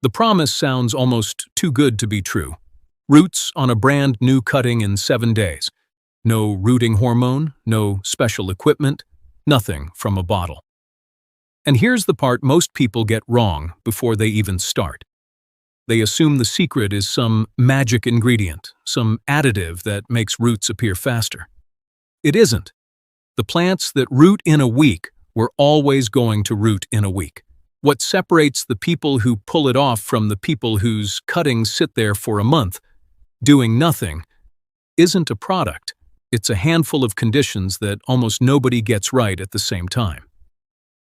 The promise sounds almost too good to be true. Roots on a brand new cutting in 7 days. No rooting hormone, no special equipment, nothing from a bottle. And here's the part most people get wrong before they even start. They assume the secret is some magic ingredient, some additive that makes roots appear faster. It isn't. The plants that root in a week were always going to root in a week. What separates the people who pull it off from the people whose cuttings sit there for a month, doing nothing, isn't a product. It's a handful of conditions that almost nobody gets right at the same time.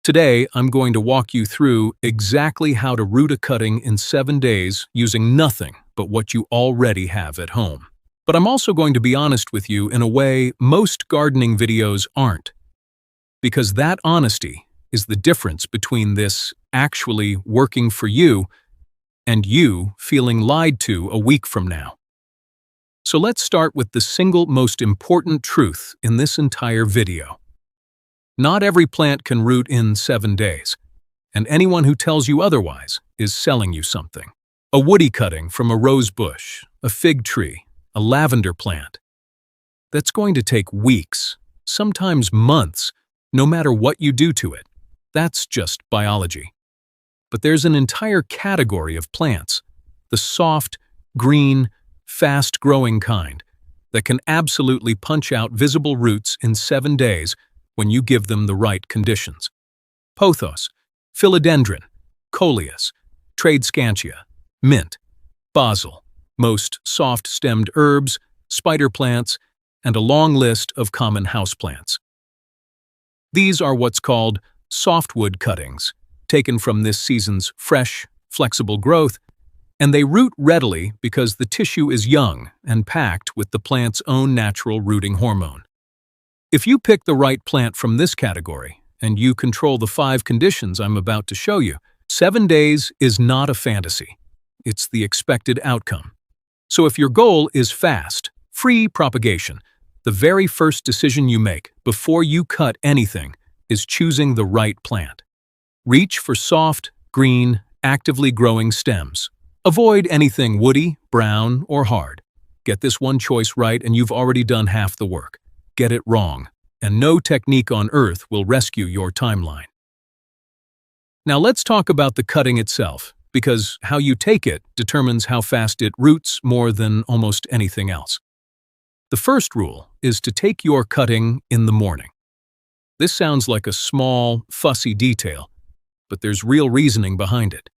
Today, I'm going to walk you through exactly how to root a cutting in 7 days using nothing but what you already have at home. But I'm also going to be honest with you in a way most gardening videos aren't. Because that honesty is the difference between this actually working for you and you feeling lied to a week from now. So let's start with the single most important truth in this entire video. Not every plant can root in 7 days, and anyone who tells you otherwise is selling you something. A woody cutting from a rose bush, a fig tree, a lavender plant. That's going to take weeks, sometimes months, no matter what you do to it. That's just biology. But there's an entire category of plants, the soft, green, fast-growing kind, that can absolutely punch out visible roots in 7 days when you give them the right conditions. Pothos, philodendron, coleus, tradescantia, mint, basil, most soft-stemmed herbs, spider plants, and a long list of common houseplants. These are what's called softwood cuttings, taken from this season's fresh, flexible growth, and they root readily because the tissue is young and packed with the plant's own natural rooting hormone. If you pick the right plant from this category, and you control the 5 conditions I'm about to show you, 7 days is not a fantasy. It's the expected outcome. So if your goal is fast, free propagation, the very first decision you make before you cut anything is choosing the right plant. Reach for soft, green, actively growing stems. Avoid anything woody, brown, or hard. Get this one choice right and you've already done half the work. Get it wrong, and no technique on earth will rescue your timeline. Now let's talk about the cutting itself, because how you take it determines how fast it roots more than almost anything else. The first rule is to take your cutting in the morning. This sounds like a small, fussy detail, but there's real reasoning behind it.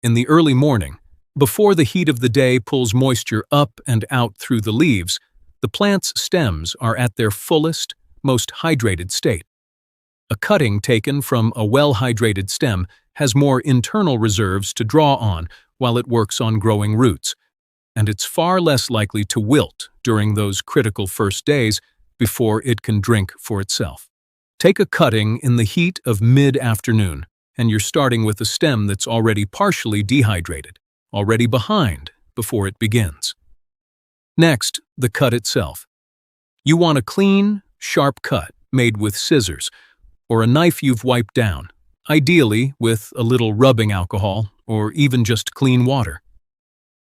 In the early morning, before the heat of the day pulls moisture up and out through the leaves, the plant's stems are at their fullest, most hydrated state. A cutting taken from a well-hydrated stem has more internal reserves to draw on while it works on growing roots, and it's far less likely to wilt during those critical first days before it can drink for itself. Take a cutting in the heat of mid-afternoon, and you're starting with a stem that's already partially dehydrated, already behind before it begins. Next, the cut itself. You want a clean, sharp cut made with scissors, or a knife you've wiped down, ideally with a little rubbing alcohol or even just clean water.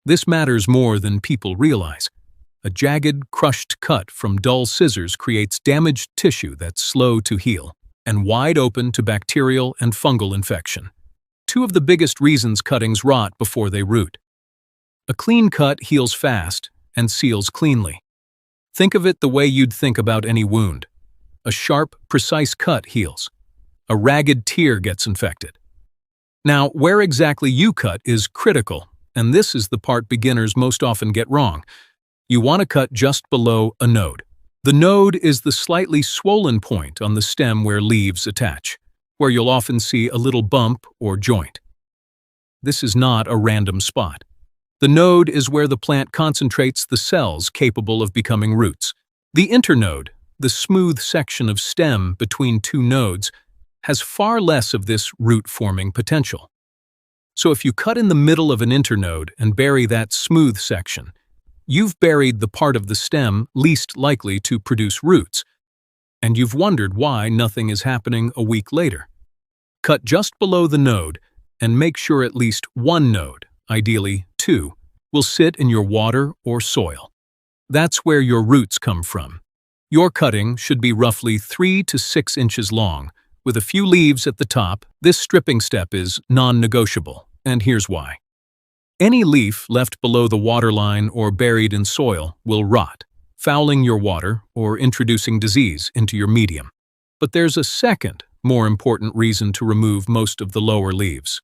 This matters more than people realize. A jagged, crushed cut from dull scissors creates damaged tissue that's slow to heal and wide open to bacterial and fungal infection, 2 of the biggest reasons cuttings rot before they root. A clean cut heals fast and seals cleanly. Think of it the way you'd think about any wound. A sharp, precise cut heals. A ragged tear gets infected. Now, where exactly you cut is critical, and this is the part beginners most often get wrong. You want to cut just below a node. The node is the slightly swollen point on the stem where leaves attach, where you'll often see a little bump or joint. This is not a random spot. The node is where the plant concentrates the cells capable of becoming roots. The internode, the smooth section of stem between 2 nodes, has far less of this root-forming potential. So if you cut in the middle of an internode and bury that smooth section, you've buried the part of the stem least likely to produce roots, and you've wondered why nothing is happening a week later. Cut just below the node, and make sure at least one node, ideally two, will sit in your water or soil. That's where your roots come from. Your cutting should be roughly 3 to 6 inches long, with a few leaves at the top. This stripping step is non-negotiable, and here's why. Any leaf left below the waterline or buried in soil will rot, fouling your water or introducing disease into your medium. But there's a second, more important reason to remove most of the lower leaves.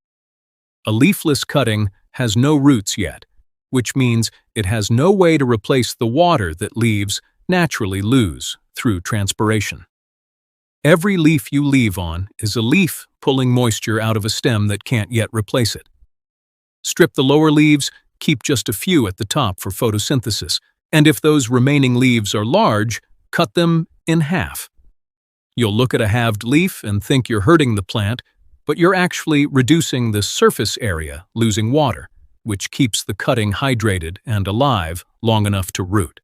A leafless cutting has no roots yet, which means it has no way to replace the water that leaves naturally lose through transpiration. Every leaf you leave on is a leaf pulling moisture out of a stem that can't yet replace it. Strip the lower leaves, keep just a few at the top for photosynthesis, and if those remaining leaves are large, cut them in half. You'll look at a halved leaf and think you're hurting the plant, but you're actually reducing the surface area, losing water, which keeps the cutting hydrated and alive long enough to root.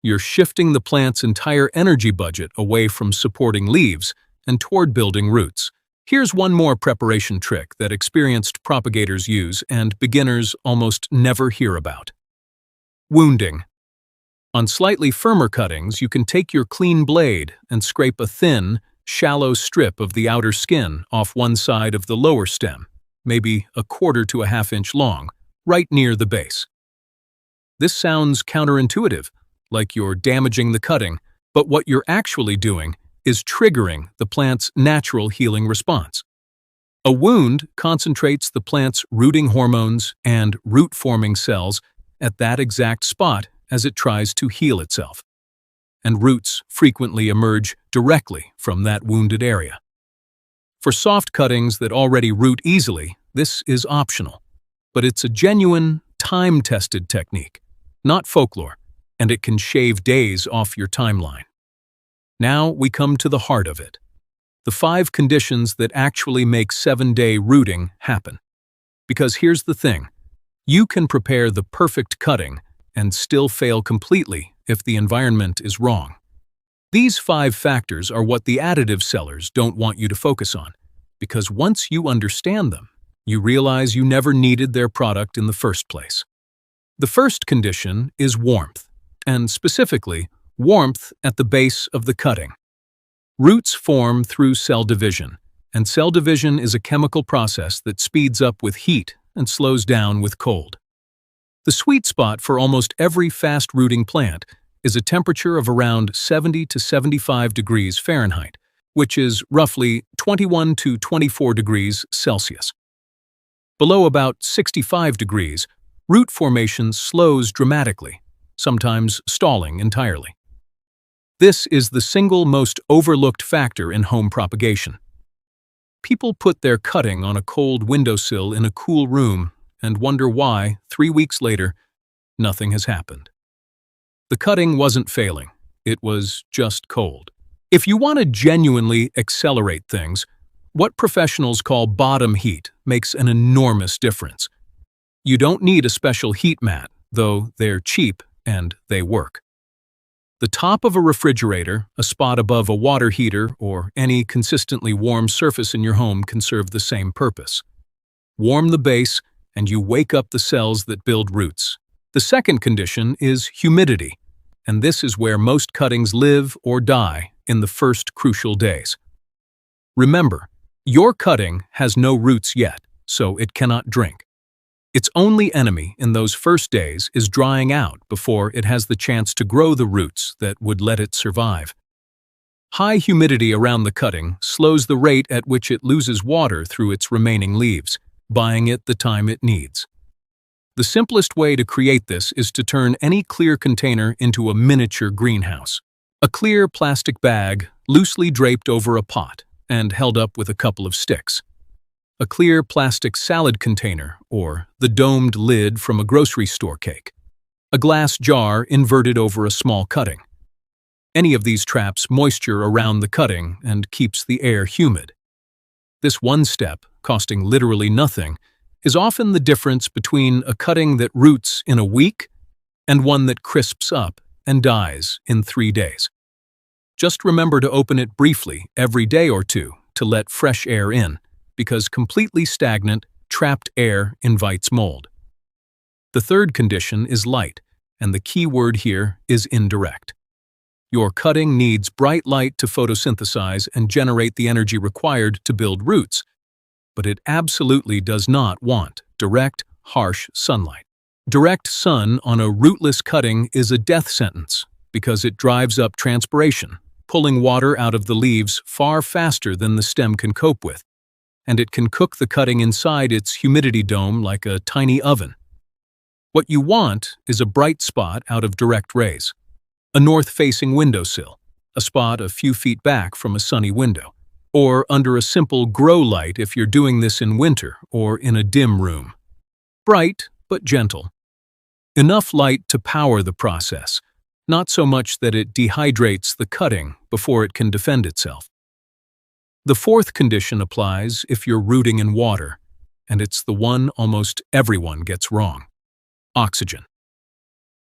You're shifting the plant's entire energy budget away from supporting leaves and toward building roots. Here's one more preparation trick that experienced propagators use and beginners almost never hear about. Wounding. On slightly firmer cuttings, you can take your clean blade and scrape a thin, shallow strip of the outer skin off one side of the lower stem, maybe 1/4 to 1/2 inch long, right near the base. This sounds counterintuitive, like you're damaging the cutting, but what you're actually doing is triggering the plant's natural healing response. A wound concentrates the plant's rooting hormones and root-forming cells at that exact spot as it tries to heal itself, and roots frequently emerge directly from that wounded area. For soft cuttings that already root easily, this is optional, but it's a genuine, time-tested technique, not folklore, and it can shave days off your timeline. Now we come to the heart of it. The 5 conditions that actually make 7-day rooting happen. Because here's the thing, you can prepare the perfect cutting and still fail completely if the environment is wrong. These 5 factors are what the additive sellers don't want you to focus on, because once you understand them, you realize you never needed their product in the first place. The first condition is warmth, and specifically, warmth at the base of the cutting. Roots form through cell division, and cell division is a chemical process that speeds up with heat and slows down with cold. The sweet spot for almost every fast-rooting plant is a temperature of around 70 to 75 degrees Fahrenheit, which is roughly 21 to 24 degrees Celsius. Below about 65 degrees, root formation slows dramatically, sometimes stalling entirely. This is the single most overlooked factor in home propagation. People put their cutting on a cold windowsill in a cool room and wonder why, 3 weeks later, nothing has happened. The cutting wasn't failing, it was just cold. If you want to genuinely accelerate things, what professionals call bottom heat makes an enormous difference. You don't need a special heat mat, though they're cheap and they work. The top of a refrigerator, a spot above a water heater, or any consistently warm surface in your home can serve the same purpose. Warm the base, and you wake up the cells that build roots. The second condition is humidity, and this is where most cuttings live or die in the first crucial days. Remember, your cutting has no roots yet, so it cannot drink. Its only enemy in those first days is drying out before it has the chance to grow the roots that would let it survive. High humidity around the cutting slows the rate at which it loses water through its remaining leaves, buying it the time it needs. The simplest way to create this is to turn any clear container into a miniature greenhouse. A clear plastic bag, loosely draped over a pot and held up with a couple of sticks. A clear plastic salad container, or the domed lid from a grocery store cake. A glass jar inverted over a small cutting. Any of these traps moisture around the cutting and keeps the air humid. This one step, costing literally nothing, is often the difference between a cutting that roots in a week and one that crisps up and dies in 3 days. Just remember to open it briefly every day or two to let fresh air in, because completely stagnant, trapped air invites mold. The third condition is light, and the key word here is indirect. Your cutting needs bright light to photosynthesize and generate the energy required to build roots, but it absolutely does not want direct, harsh sunlight. Direct sun on a rootless cutting is a death sentence because it drives up transpiration, pulling water out of the leaves far faster than the stem can cope with, and it can cook the cutting inside its humidity dome like a tiny oven. What you want is a bright spot out of direct rays, a north-facing windowsill, a spot a few feet back from a sunny window, or under a simple grow light if you're doing this in winter or in a dim room. Bright, but gentle. Enough light to power the process, not so much that it dehydrates the cutting before it can defend itself. The fourth condition applies if you're rooting in water, and it's the one almost everyone gets wrong: oxygen.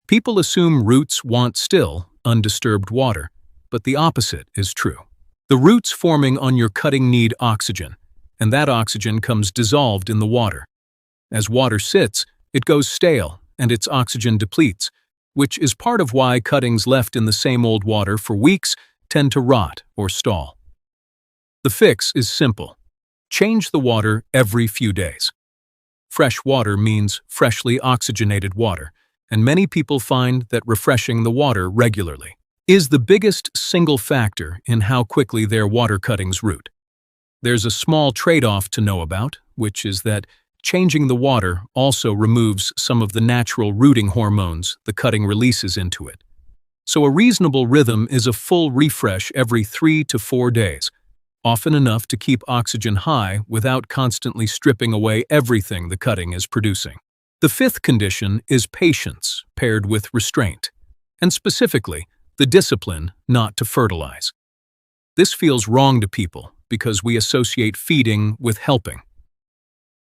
People assume roots want still, undisturbed water, but the opposite is true. The roots forming on your cutting need oxygen, and that oxygen comes dissolved in the water. As water sits, it goes stale, and its oxygen depletes, which is part of why cuttings left in the same old water for weeks tend to rot or stall. The fix is simple. Change the water every few days. Fresh water means freshly oxygenated water, and many people find that refreshing the water regularly is the biggest single factor in how quickly their water cuttings root. There's a small trade-off to know about, which is that changing the water also removes some of the natural rooting hormones the cutting releases into it. So a reasonable rhythm is a full refresh every 3 to 4 days, often enough to keep oxygen high without constantly stripping away everything the cutting is producing. The fifth condition is patience paired with restraint, and specifically, the discipline not to fertilize. This feels wrong to people because we associate feeding with helping.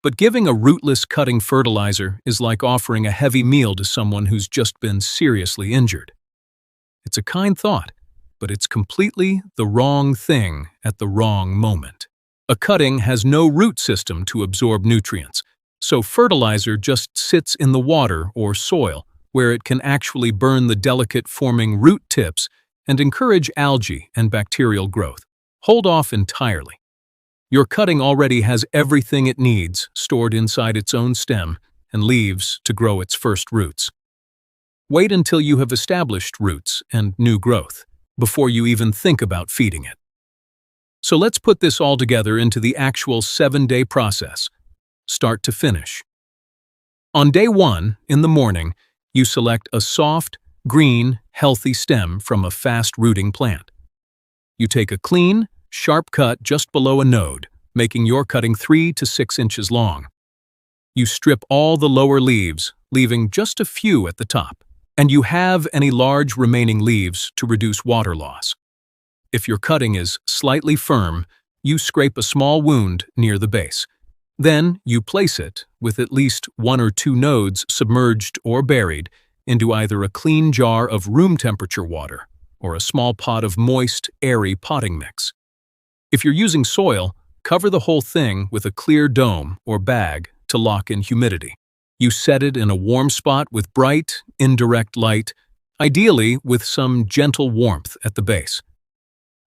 But giving a rootless cutting fertilizer is like offering a heavy meal to someone who's just been seriously injured. It's a kind thought, but it's completely the wrong thing at the wrong moment. A cutting has no root system to absorb nutrients, so fertilizer just sits in the water or soil, where it can actually burn the delicate forming root tips and encourage algae and bacterial growth. Hold off entirely. Your cutting already has everything it needs stored inside its own stem and leaves to grow its first roots. Wait until you have established roots and new growth before you even think about feeding it. So let's put this all together into the actual 7-day process, start to finish. On day 1, in the morning, you select a soft, green, healthy stem from a fast-rooting plant. You take a clean, sharp cut just below a node, making your cutting 3 to 6 inches long. You strip all the lower leaves, leaving just a few at the top, and you halve any large remaining leaves to reduce water loss. If your cutting is slightly firm, you scrape a small wound near the base. Then you place it, with at least 1 or 2 nodes submerged or buried, into either a clean jar of room temperature water or a small pot of moist, airy potting mix. If you're using soil, cover the whole thing with a clear dome or bag to lock in humidity. You set it in a warm spot with bright, indirect light, ideally with some gentle warmth at the base.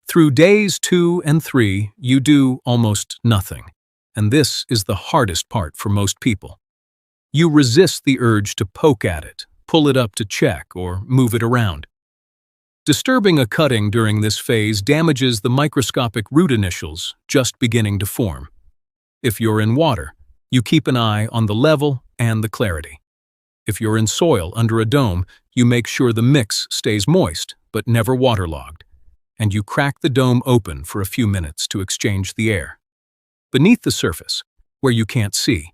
Through days 2 and 3, you do almost nothing, and this is the hardest part for most people. You resist the urge to poke at it, pull it up to check, or move it around. Disturbing a cutting during this phase damages the microscopic root initials just beginning to form. If you're in water, you keep an eye on the level and the clarity. If you're in soil under a dome, you make sure the mix stays moist but never waterlogged, and you crack the dome open for a few minutes to exchange the air. Beneath the surface, where you can't see,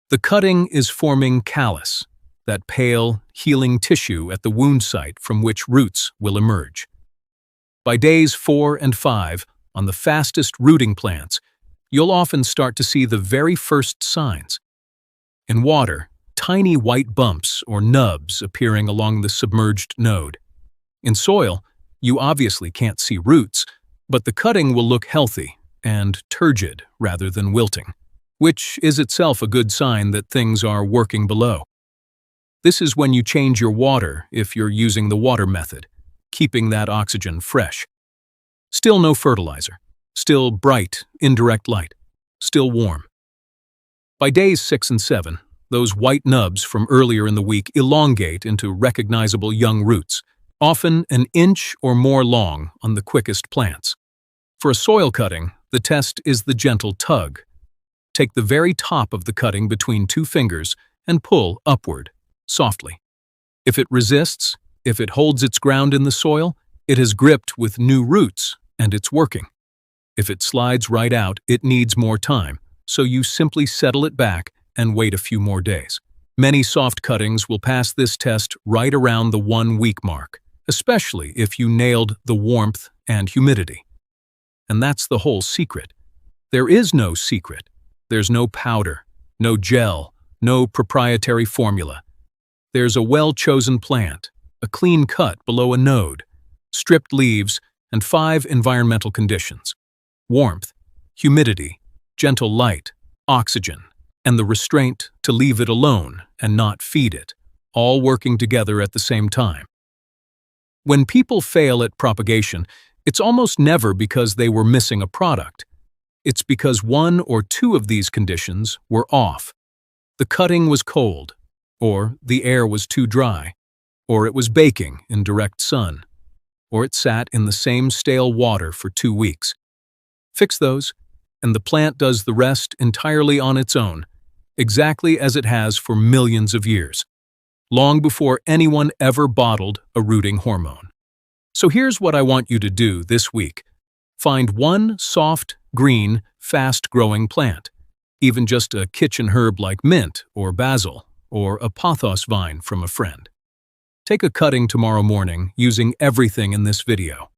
the cutting is forming callus, that pale, healing tissue at the wound site from which roots will emerge. By days 4 and 5, on the fastest rooting plants, you'll often start to see the very first signs. In water, tiny white bumps or nubs appearing along the submerged node. In soil, you obviously can't see roots, but the cutting will look healthy, and turgid rather than wilting, which is itself a good sign that things are working below. This is when you change your water if you're using the water method, keeping that oxygen fresh. Still no fertilizer. Still bright, indirect light. Still warm. By days 6 and 7, those white nubs from earlier in the week elongate into recognizable young roots, often an inch or more long on the quickest plants. For a soil cutting, the test is the gentle tug. Take the very top of the cutting between 2 fingers and pull upward, softly. If it resists, if it holds its ground in the soil, it has gripped with new roots and it's working. If it slides right out, it needs more time, so you simply settle it back and wait a few more days. Many soft cuttings will pass this test right around the 1-week mark, especially if you nailed the warmth and humidity. And that's the whole secret. There is no secret. There's no powder, no gel, no proprietary formula. There's a well-chosen plant, a clean cut below a node, stripped leaves, and 5 environmental conditions: warmth, humidity, gentle light, oxygen, and the restraint to leave it alone and not feed it, all working together at the same time. When people fail at propagation, it's almost never because they were missing a product. It's because 1 or 2 of these conditions were off. The cutting was cold, or the air was too dry, or it was baking in direct sun, or it sat in the same stale water for 2 weeks. Fix those, and the plant does the rest entirely on its own, exactly as it has for millions of years, long before anyone ever bottled a rooting hormone. So here's what I want you to do this week. Find 1 soft, green, fast-growing plant, even just a kitchen herb like mint or basil, or a pothos vine from a friend. Take a cutting tomorrow morning using everything in this video.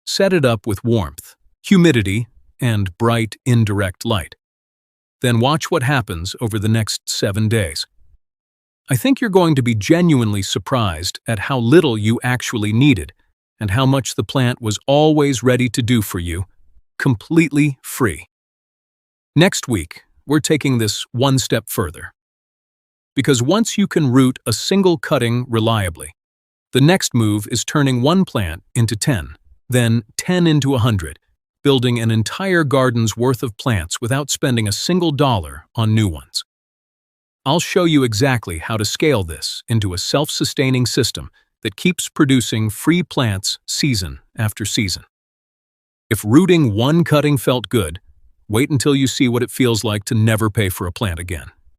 Set it up with warmth, humidity, and bright, indirect light. Then watch what happens over the next 7 days. I think you're going to be genuinely surprised at how little you actually needed and how much the plant was always ready to do for you, completely free. Next week, we're taking this 1 step further. Because once you can root a single cutting reliably, the next move is turning 1 plant into 10, then 10 into 100, building an entire garden's worth of plants without spending a single dollar on new ones. I'll show you exactly how to scale this into a self-sustaining system that keeps producing free plants season after season. If rooting 1 cutting felt good, wait until you see what it feels like to never pay for a plant again.